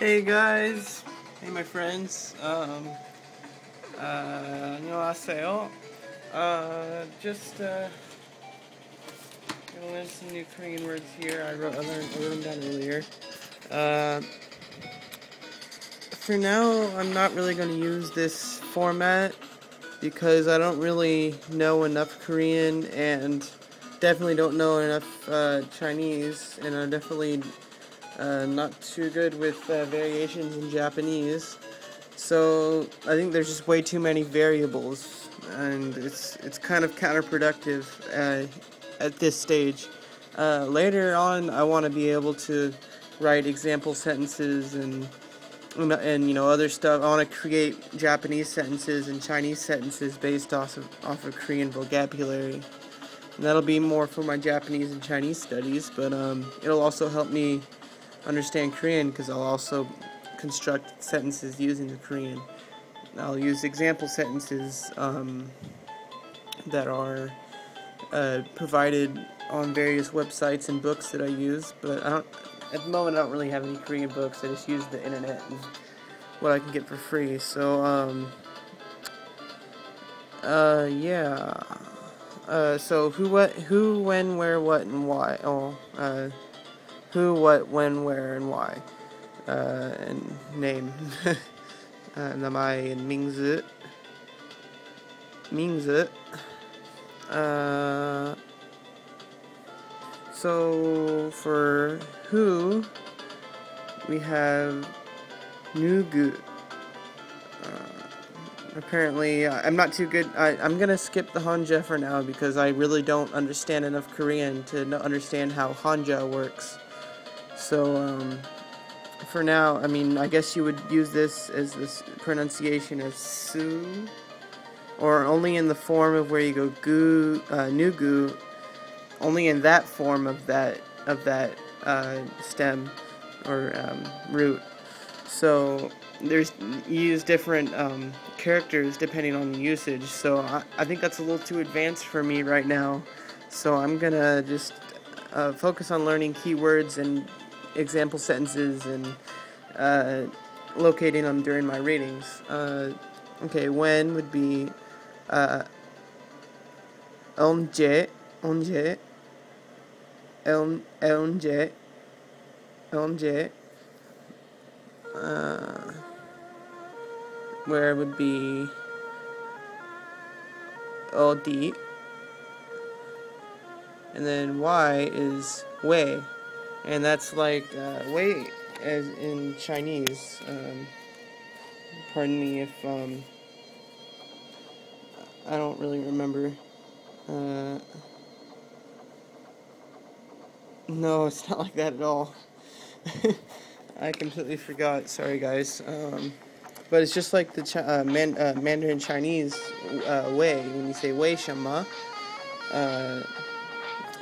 Hey guys, hey my friends. 안녕하세요. Just gonna learn some new Korean words here. I wrote them down earlier. For now, I'm not really gonna use this format because I don't really know enough Korean and definitely don't know enough Chinese, and I'm definitely not too good with variations in Japanese. So I think there's just way too many variables, and it's kind of counterproductive at this stage. Later on, I want to be able to write example sentences and other stuff. I want to create Japanese sentences and Chinese sentences based off of Korean vocabulary. And that'll be more for my Japanese and Chinese studies, but it'll also help me understand Korean because I'll also construct sentences using the Korean. I'll use example sentences that are provided on various websites and books that I use, but at the moment I don't really have any Korean books. I just use the internet and what I can get for free. So yeah. So who, when, where, what, and why. Who, what, when, where, and why. And name. 名前 and 名字. So for who, we have nugu. Apparently, I'm not too good. I'm gonna skip the Hanja for now because I really don't understand enough Korean to understand how Hanja works. So, for now, I mean, I guess you would use this as this pronunciation as su, or only in the form of where you go gu, nugu, only in that form of that stem or root. So you use different characters depending on the usage. So I think that's a little too advanced for me right now. So I'm gonna just focus on learning keywords and example sentences and locating them during my readings. Okay, when would be 언제, where would be 어디, and then why is 왜, and that's like 왜 as in Chinese. Pardon me if I don't really remember. No, it's not like that at all. I completely forgot. Sorry, guys. But it's just like the Mandarin Chinese way. When you say wei shama,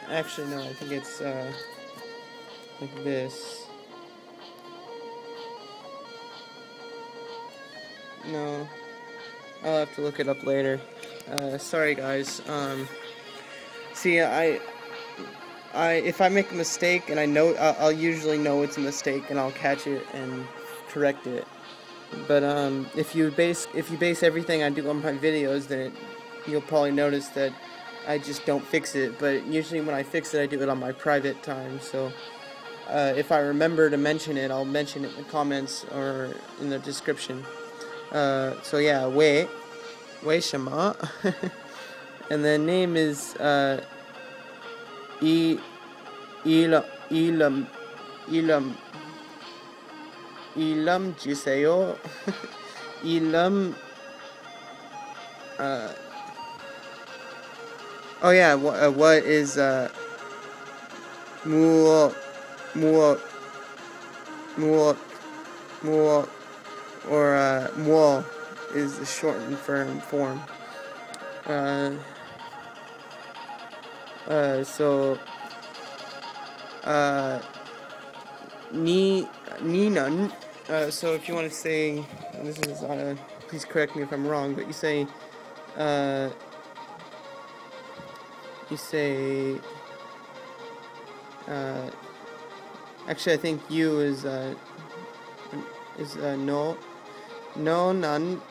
actually no, I think it's like this. No, I'll have to look it up later. Sorry, guys. See, if I make a mistake and I know, I'll usually know it's a mistake and I'll catch it and correct it. But if you base everything I do on my videos, then you'll probably notice that I just don't fix it. But usually when I fix it, I do it on my private time. So if I remember to mention it, I'll mention it in the comments or in the description. So yeah, wei shama. And then name is 이름 주세요. 이름. Oh yeah. What is 무엇 or 뭐 is the shortened form. So 니는. So if you want to say, this is please correct me if I'm wrong, but you say actually I think you is is no, no, none.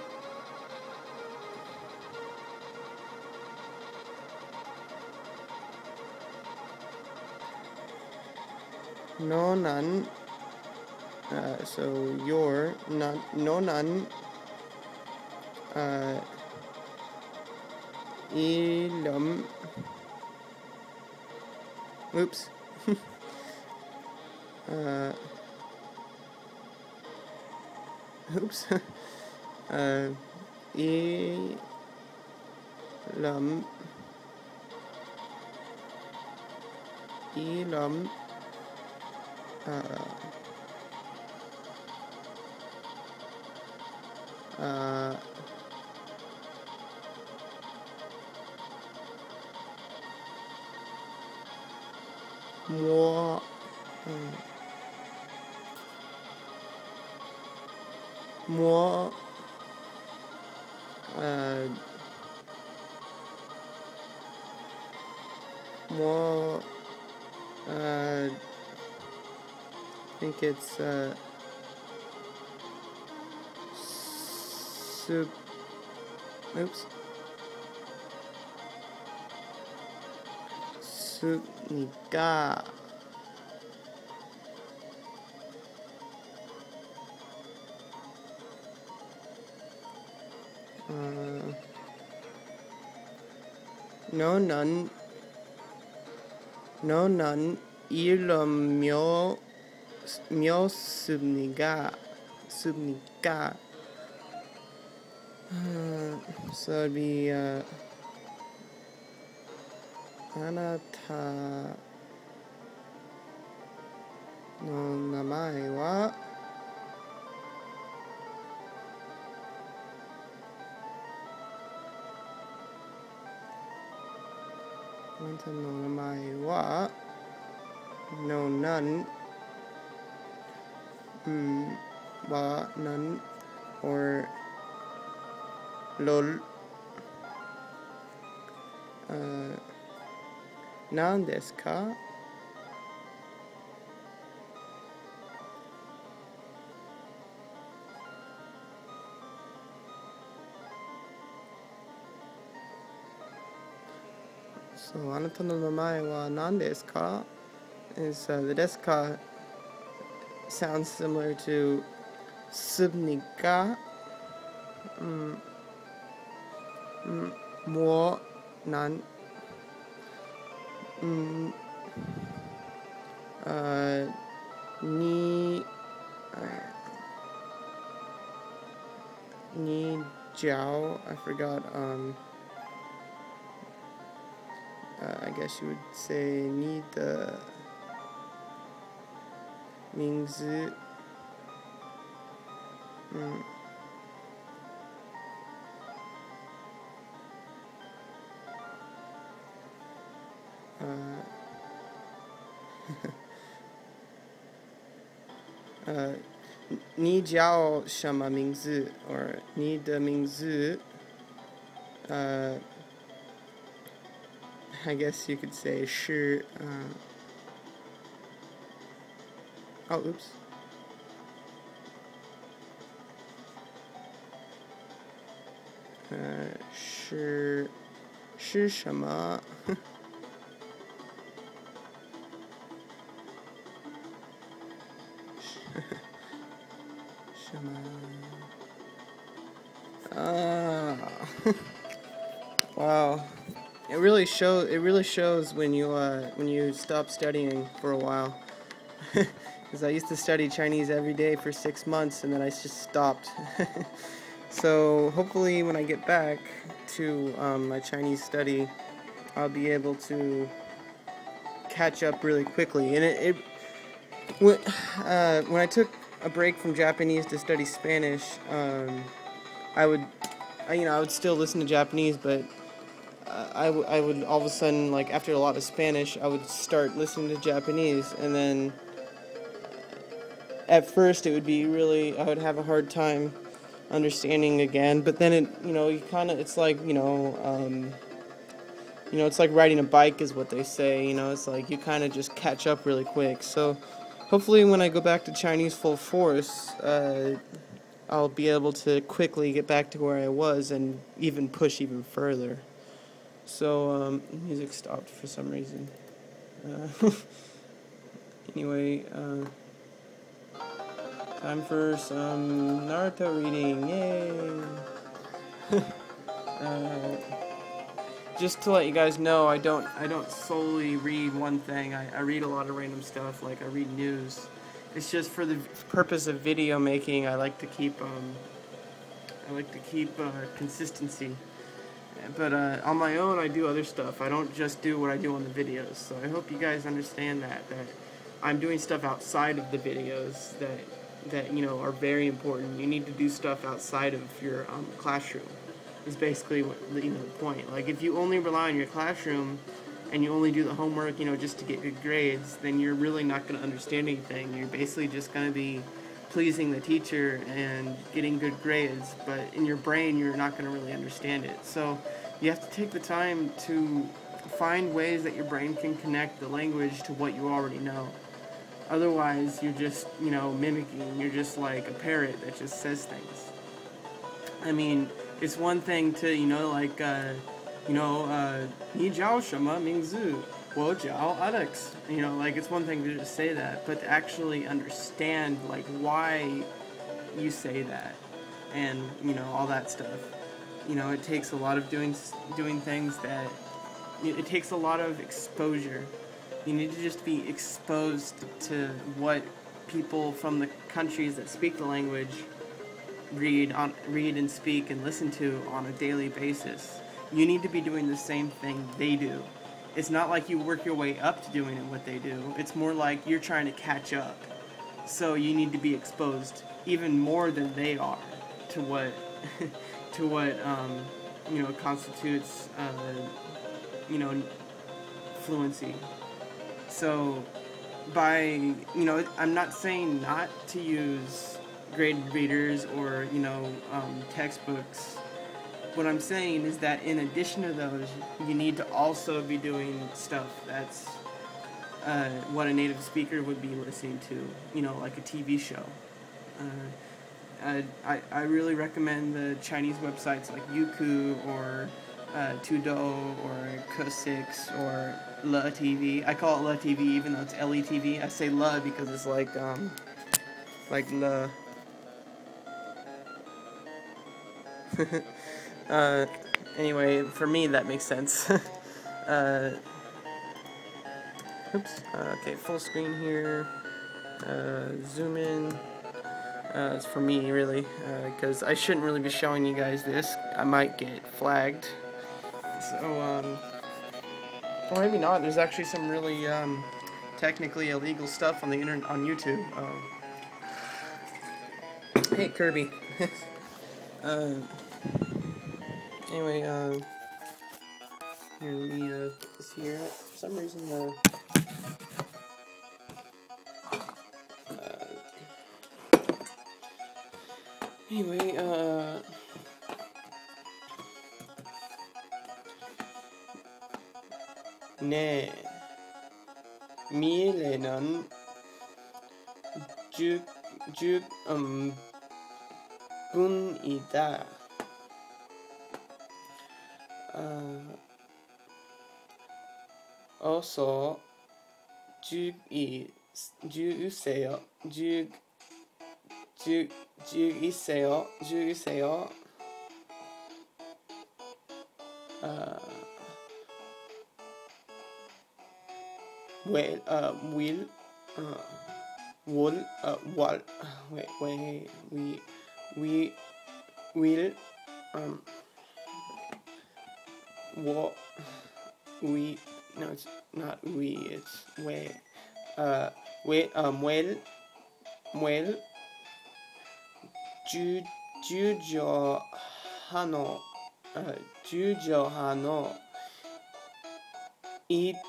No, none. So your, none, no, none. Ilum. Oops. Oops. Ilum. Ilum. More. More. More. I think it's oops. Sunika. No, none. No, none. Ilum myo subniga. Subniga. So it'd be Anata no namae wa Anata no namae wa no none wa none or lol nan desu ka? So, anata no namae wa nan desu ka? Is the desu ka sounds similar to subnika. Mo nan. Ni jiao, I forgot, I guess you would say ni de mingzi. Ni jiao shama mingzi, or ni de mingzi. I guess you could say shi. Oh, oops. Shi shama. Wow. It really shows when you stop studying for a while. Because I used to study Chinese every day for 6 months, and then I just stopped. So hopefully when I get back to my Chinese study, I'll be able to catch up really quickly. And when I took a break from Japanese to study Spanish, I would still listen to Japanese, but I would all of a sudden, like after a lot of Spanish, I would start listening to Japanese, and then at first it would be I would have a hard time understanding again, but then it's like, it's like riding a bike is what they say, it's like you kind of just catch up really quick. So hopefully when I go back to Chinese full force, I'll be able to quickly get back to where I was and even push even further. So, music stopped for some reason. Anyway, time for some Naruto reading. Yay! Just to let you guys know, I don't solely read one thing. I read a lot of random stuff, like I read news. It's just for the purpose of video making. I like to keep consistency. But on my own, I do other stuff. I don't just do what I do on the videos. So I hope you guys understand that I'm doing stuff outside of the videos that you know are very important. You need to do stuff outside of your classroom. Is basically what the point. Like if you only rely on your classroom and you only do the homework, just to get good grades, then you're really not going to understand anything. You're basically just going to be pleasing the teacher and getting good grades, but in your brain you're not going to really understand it. So you have to take the time to find ways that your brain can connect the language to what you already know. Otherwise you're just, mimicking. You're just like a parrot that just says things. I mean, it's one thing to, 你叫什么名字? 我叫 Areckx. It's one thing to just say that, but to actually understand, why you say that, and, all that stuff. It takes a lot of doing things that, it takes a lot of exposure. You need to just be exposed to what people from the countries that speak the language read and speak and listen to on a daily basis. You need to be doing the same thing they do. It's not like you work your way up to doing what they do. It's more like you're trying to catch up. So you need to be exposed even more than they are to what constitutes fluency. So by I'm not saying not to use graded readers or textbooks. What I'm saying is that in addition to those, you need to also be doing stuff that's what a native speaker would be listening to, like a TV show. I really recommend the Chinese websites like Youku or Tudo or K6 or Le TV. I call it Le TV even though it's LETV. I say Le because it's like Le. Anyway, for me that makes sense. Oops. Okay, full screen here. Zoom in. It's for me, really, because I shouldn't really be showing you guys this. I might get flagged. So, or maybe not. There's actually some really technically illegal stuff on the internet, on YouTube. Hey, Kirby. Anyway, here, let me get this here. For some reason, anyway, 네, 미래는 분이다. 어서 주세요. No, it's not we, it's we. 주저하노 있는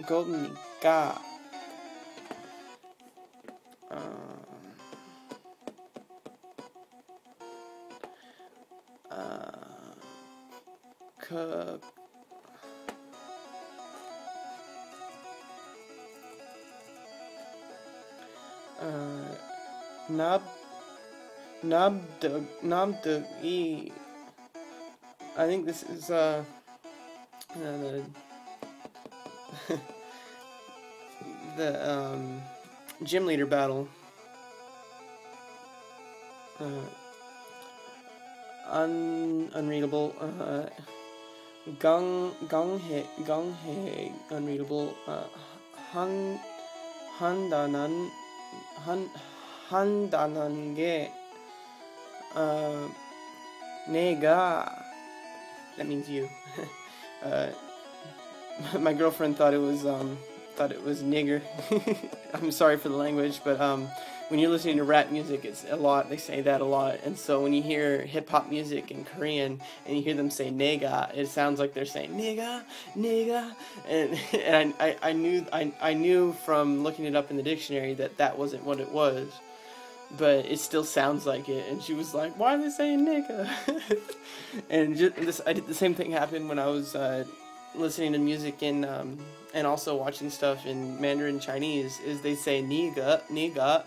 거니까. Nabdagi. I think this is the the gym leader battle. Unreadable. Ganghe unreadable. Handanan ge nega. That means you. My girlfriend thought it was nigger. I'm sorry for the language, but when you're listening to rap music, it's a lot. They say that a lot, and so when you hear hip hop music in Korean and you hear them say nega, it sounds like they're saying nigga, nigga, and I knew from looking it up in the dictionary that that wasn't what it was, but it still sounds like it. And she was like, "Why are they saying nigga?" And I did the same thing happen when I was listening to music in and also watching stuff in Mandarin Chinese. Is they say niga,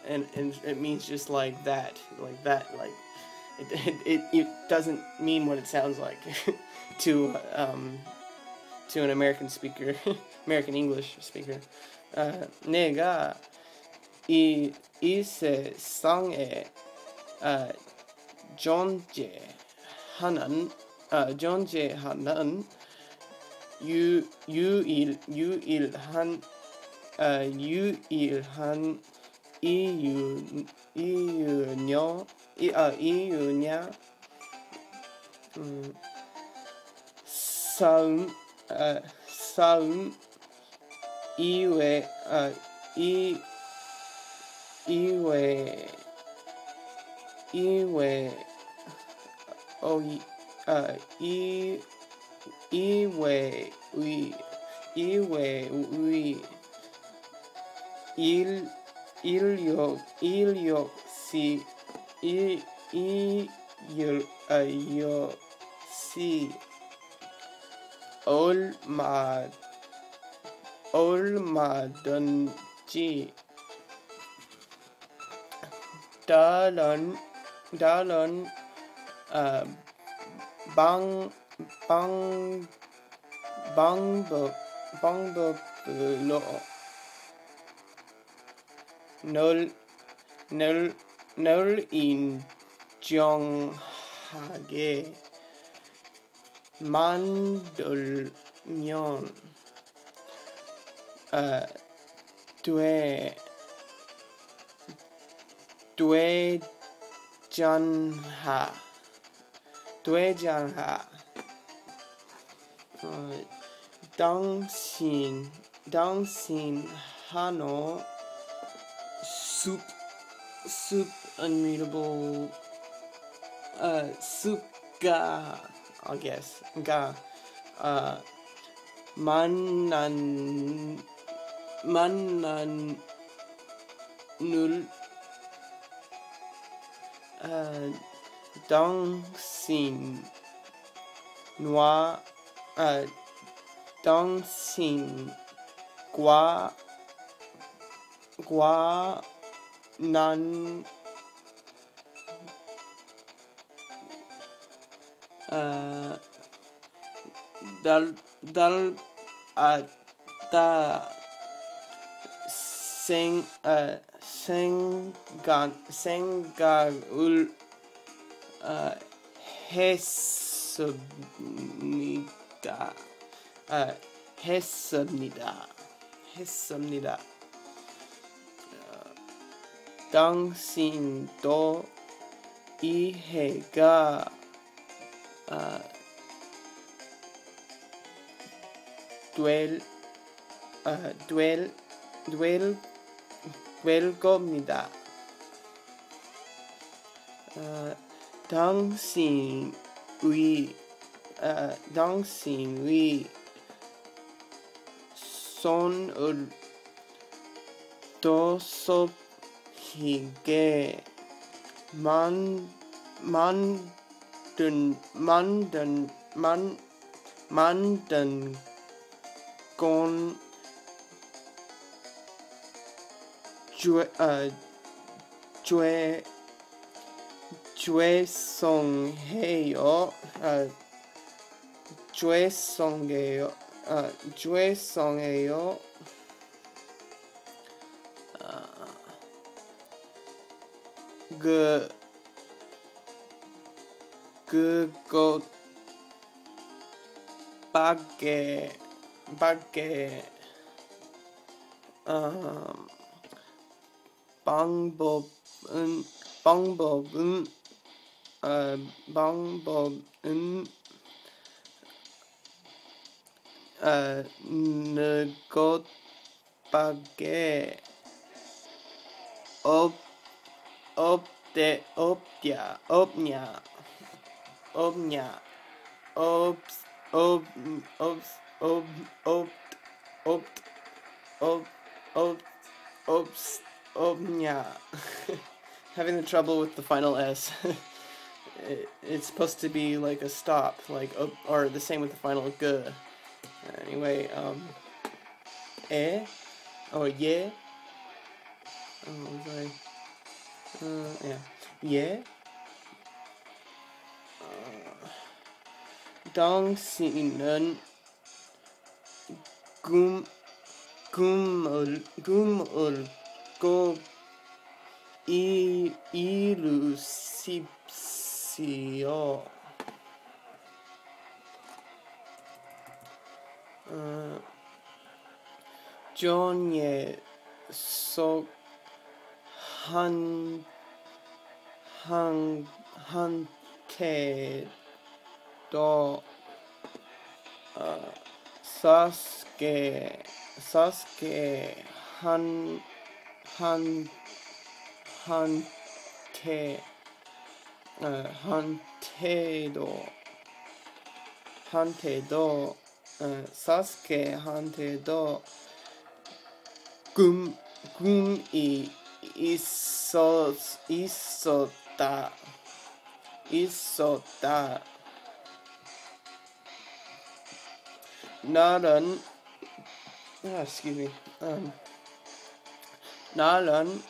and it means just like that, it doesn't mean what it sounds like to an American speaker, American English speaker. Nega ise sangye jonje hanan yu ilhan nya saum iwe olmadanji dalon bangbulo nol in jonghage mandolmyon due janha Dangsin hano soup unreadable soup ga, I guess ga manan nul Dangsin noir Dangsin gua nan dal da sengaul 했습니다. 당신도 이해가 될 겁니다. 당신의 손을 도섭히게 만든 건 죄송해요. 죄송해요. 그것밖에 방법은 그것밖에 없냐. Having the trouble with the final S. It's supposed to be like a stop, like or the same with the final G. Anyway, yeah. What was I? Yeah. 당신은 꿈을 꼭 이루십시오. 존예 속 한테도 사스케 한테도 사스케한테도 꿈이 있었다. 나는 나는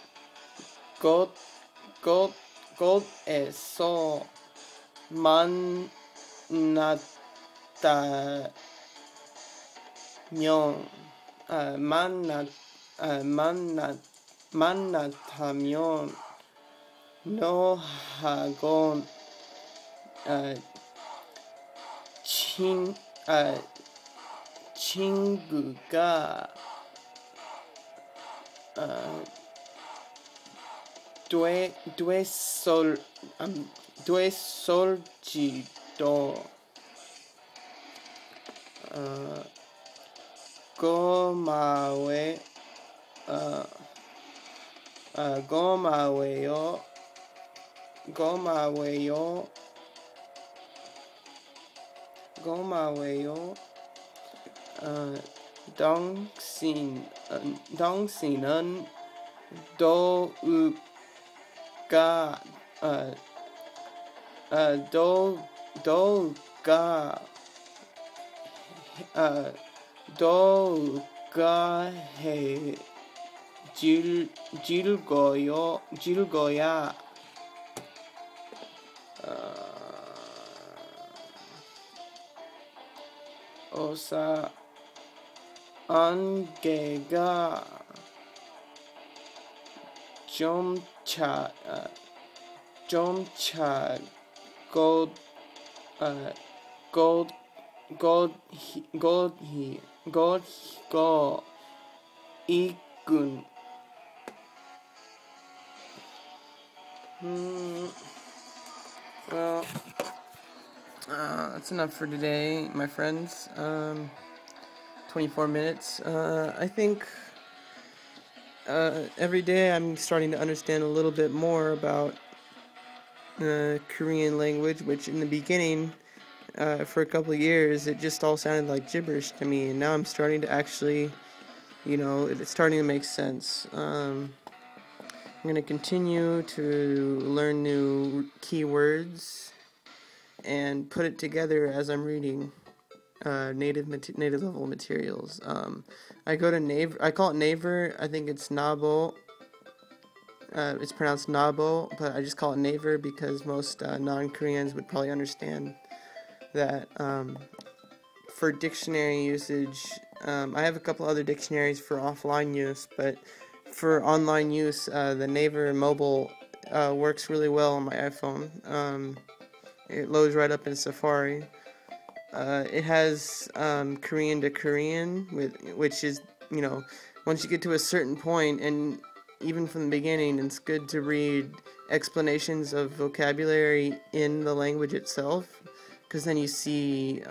곳에서 만났다면 너하고 친구가 됐을지도 고마워요. 당신은 더욱가 즐거야. 오사 안개가 점차 곧고 있군. Well, that's enough for today, my friends. 24 minutes. I think every day I'm starting to understand a little bit more about Korean language, which in the beginning, for a couple of years, it just all sounded like gibberish to me, and now I'm starting to actually, it's starting to make sense. I'm going to continue to learn new keywords and put it together as I'm reading. native level materials. I go to Naver. I call it Naver. I think it's Nabo. It's pronounced Nabo, but I just call it Naver because most non-Koreans would probably understand that. For dictionary usage, I have a couple other dictionaries for offline use, but for online use, the Naver Mobile works really well on my iPhone. It loads right up in Safari. It has Korean to Korean, which is, once you get to a certain point, and even from the beginning, it's good to read explanations of vocabulary in the language itself, because then you see,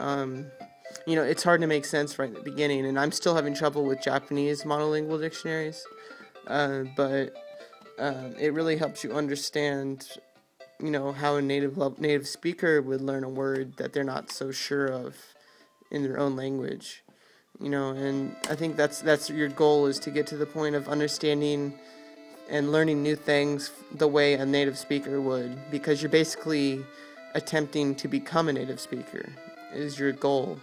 it's hard to make sense right at the beginning, and I'm still having trouble with Japanese monolingual dictionaries, but it really helps you understand how a native speaker would learn a word that they're not so sure of in their own language, and I think that's your goal, is to get to the point of understanding and learning new things the way a native speaker would, because you're basically attempting to become a native speaker is your goal.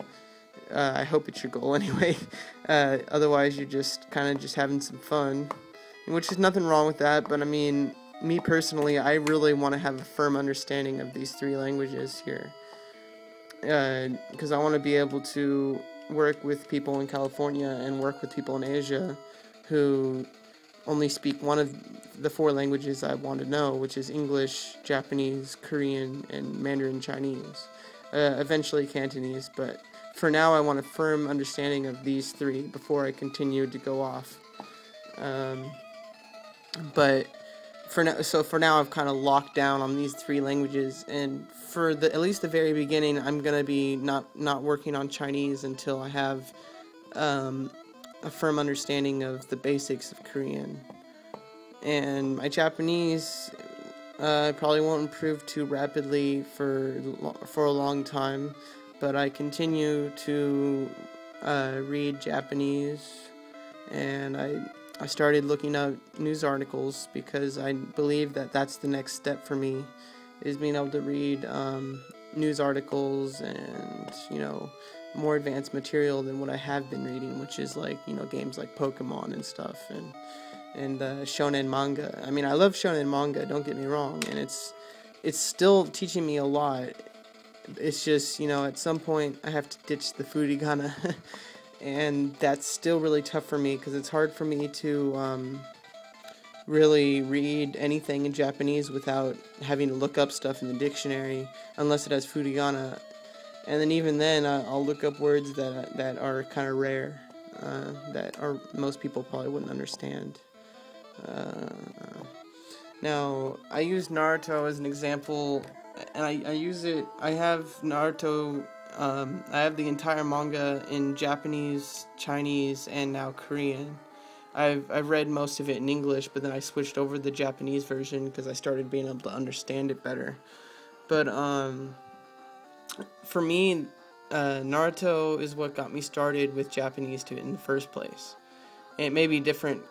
I hope it's your goal anyway. Otherwise you're just having some fun, which is nothing wrong with that, but I mean, me personally, I really want to have a firm understanding of these three languages here, because I want to be able to work with people in California and work with people in Asia who only speak one of the four languages I want to know, which is English, Japanese, Korean, and Mandarin Chinese. Eventually Cantonese, but for now I want a firm understanding of these three before I continue to go off. But for now I've kind of locked down on these three languages, and for at least the very beginning, I'm gonna be not working on Chinese until I have a firm understanding of the basics of Korean. And my Japanese probably won't improve too rapidly for a long time, but I continue to read Japanese, and I started looking up news articles because I believe that that's the next step for me, is being able to read news articles and, more advanced material than what I have been reading, which is like, games like Pokemon and stuff, and shonen manga. I mean, I love shonen manga, don't get me wrong, and it's still teaching me a lot. It's just, at some point I have to ditch the furigana, and that's still really tough for me, because it's hard for me to really read anything in Japanese without having to look up stuff in the dictionary, unless it has furigana. And then even then, I'll look up words that are kind of rare, that most people probably wouldn't understand. Now, I use Naruto as an example, and I use it. I have Naruto. I have the entire manga in Japanese, Chinese, and now Korean. I've read most of it in English, but then I switched over to the Japanese version because I started being able to understand it better. But for me, Naruto is what got me started with Japanese in the first place. And it may be different,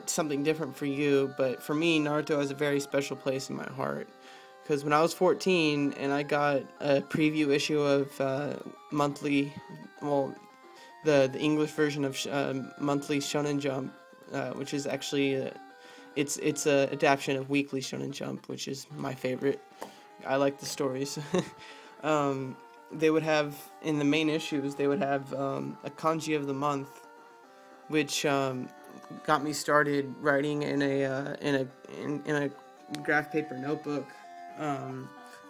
something different for you, but for me, Naruto has a very special place in my heart. Because when I was 14 and I got a preview issue of the English version of monthly Shonen Jump, which is actually it's a adaptation of Weekly Shonen Jump, which is my favorite. I like the stories. They would have, in the main issues, they would have a kanji of the month, which got me started writing in a graph paper notebook. I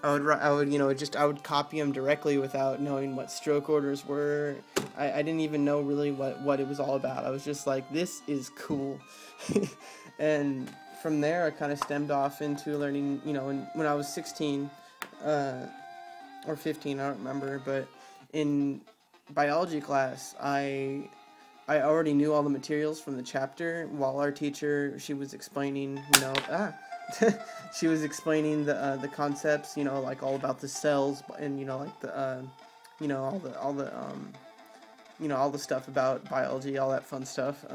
would copy them directly without knowing what stroke orders were. I didn't even know really what it was all about. I was just like, this is cool. And from there, I kind of stemmed off into learning, when I was 16, or 15, I don't remember, but in biology class, I already knew all the materials from the chapter while our teacher, she was explaining, she was explaining the concepts, like all about the cells, and like the all the stuff about biology, all that fun stuff.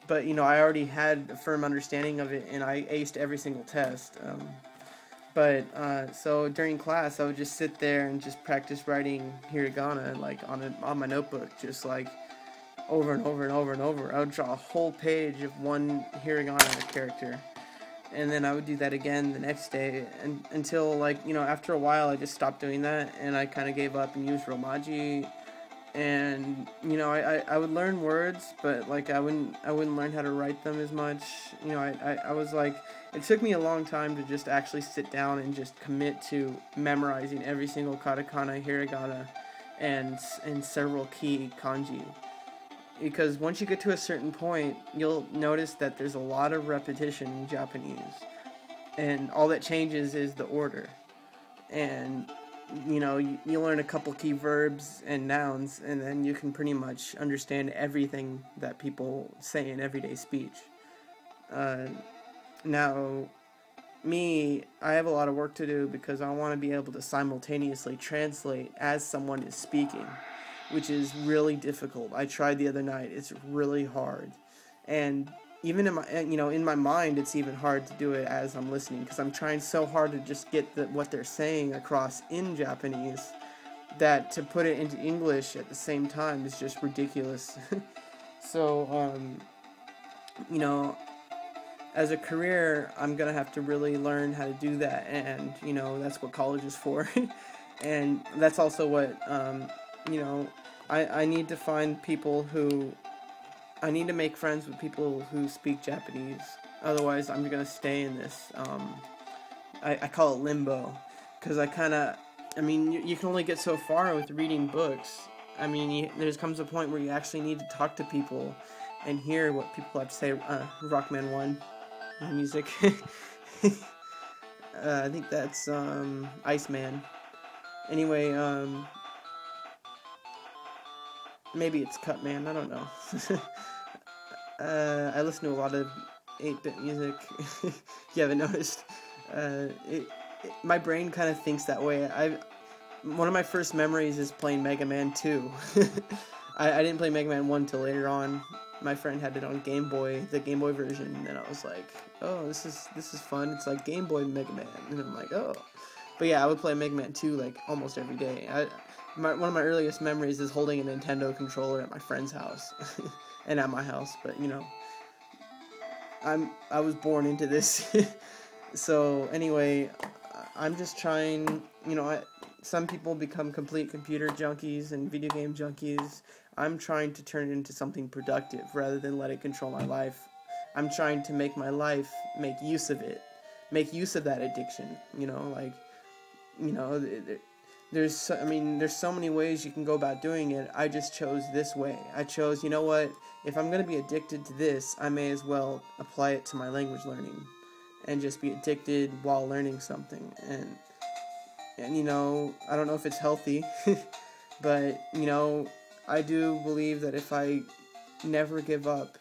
But I already had a firm understanding of it, and I aced every single test. But so during class, I would just sit there and just practice writing hiragana like on my notebook, just like over and over and over and over. I would draw a whole page of one hiragana character, and then I would do that again the next day, and until, like, after a while I just stopped doing that, and I kind of gave up and used Romaji. And I would learn words, but like I wouldn't learn how to write them as much. I was like, it took me a long time to just actually sit down and just commit to memorizing every single katakana, hiragana, and several key kanji. Because once you get to a certain point, you'll notice that there's a lot of repetition in Japanese, and all that changes is the order. And you learn a couple key verbs and nouns, and then you can pretty much understand everything that people say in everyday speech. Now, I have a lot of work to do because I want to be able to simultaneously translate as someone is speaking, which is really difficult. I tried the other night. It's really hard. And even in my mind, it's even hard to do it as I'm listening, because I'm trying so hard to just get what they're saying across in Japanese, that to put it into English at the same time is just ridiculous. So, as a career, I'm gonna have to really learn how to do that, and that's what college is for. And that's also what I need to find people who I need to make friends with people who speak Japanese. Otherwise, I'm gonna stay in this. I call it limbo, because you can only get so far with reading books. There comes a point where you actually need to talk to people and hear what people have to say. Rockman 1, music. I think that's Iceman. Anyway, maybe it's Cutman, I don't know. I listen to a lot of 8-bit music. If you haven't noticed. My brain kind of thinks that way. One of my first memories is playing Mega Man 2. I didn't play Mega Man 1 till later on. My friend had it on Game Boy, the Game Boy version, and I was like, oh, this is fun. It's like Game Boy Mega Man. And I'm like, oh. But yeah, I would play Mega Man 2 like almost every day. One of my earliest memories is holding a Nintendo controller at my friend's house. And at my house, but I was born into this. So anyway, I'm just trying, some people become complete computer junkies and video game junkies. I'm trying to turn it into something productive rather than let it control my life. I'm trying to make my life make use of it, make use of that addiction. There's so many ways you can go about doing it. I just chose this way. I chose, if I'm going to be addicted to this, I may as well apply it to my language learning and just be addicted while learning something. And I don't know if it's healthy, but, I do believe that if I never give up,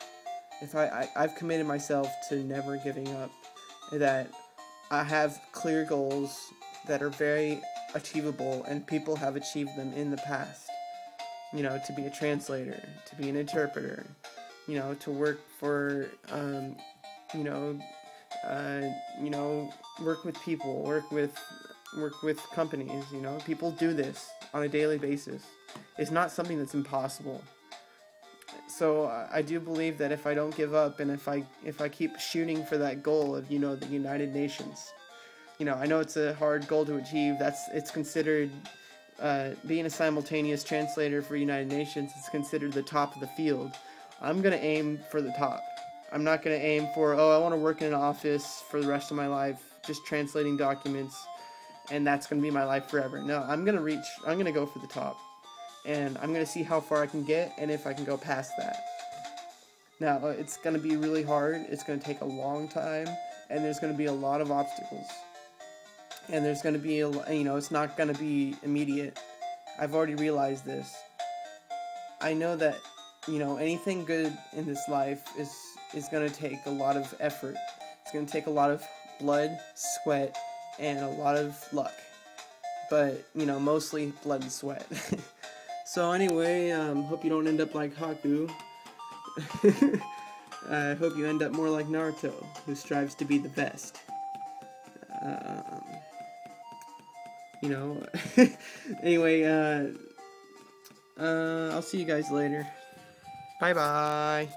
if I've committed myself to never giving up, that I have clear goals that are very achievable, and people have achieved them in the past. To be a translator, to be an interpreter, to work for, work with people, work with companies. People do this on a daily basis. It's not something that's impossible. So I do believe that if I don't give up, and if I keep shooting for that goal of the United Nations. I know it's a hard goal to achieve. It's considered, being a simultaneous translator for United Nations, it's considered the top of the field. I'm going to aim for the top. I'm not going to aim for, I want to work in an office for the rest of my life, just translating documents, and that's going to be my life forever. No, I'm going to go for the top. And I'm going to see how far I can get, and if I can go past that. Now, it's going to be really hard. It's going to take a long time, and there's going to be a lot of obstacles. And there's going to be, it's not going to be immediate. I've already realized this. I know that, anything good in this life is going to take a lot of effort. It's going to take a lot of blood, sweat, and a lot of luck. But, mostly blood and sweat. So anyway, hope you don't end up like Haku. I hope you end up more like Naruto, who strives to be the best. You know, anyway, I'll see you guys later. Bye-bye.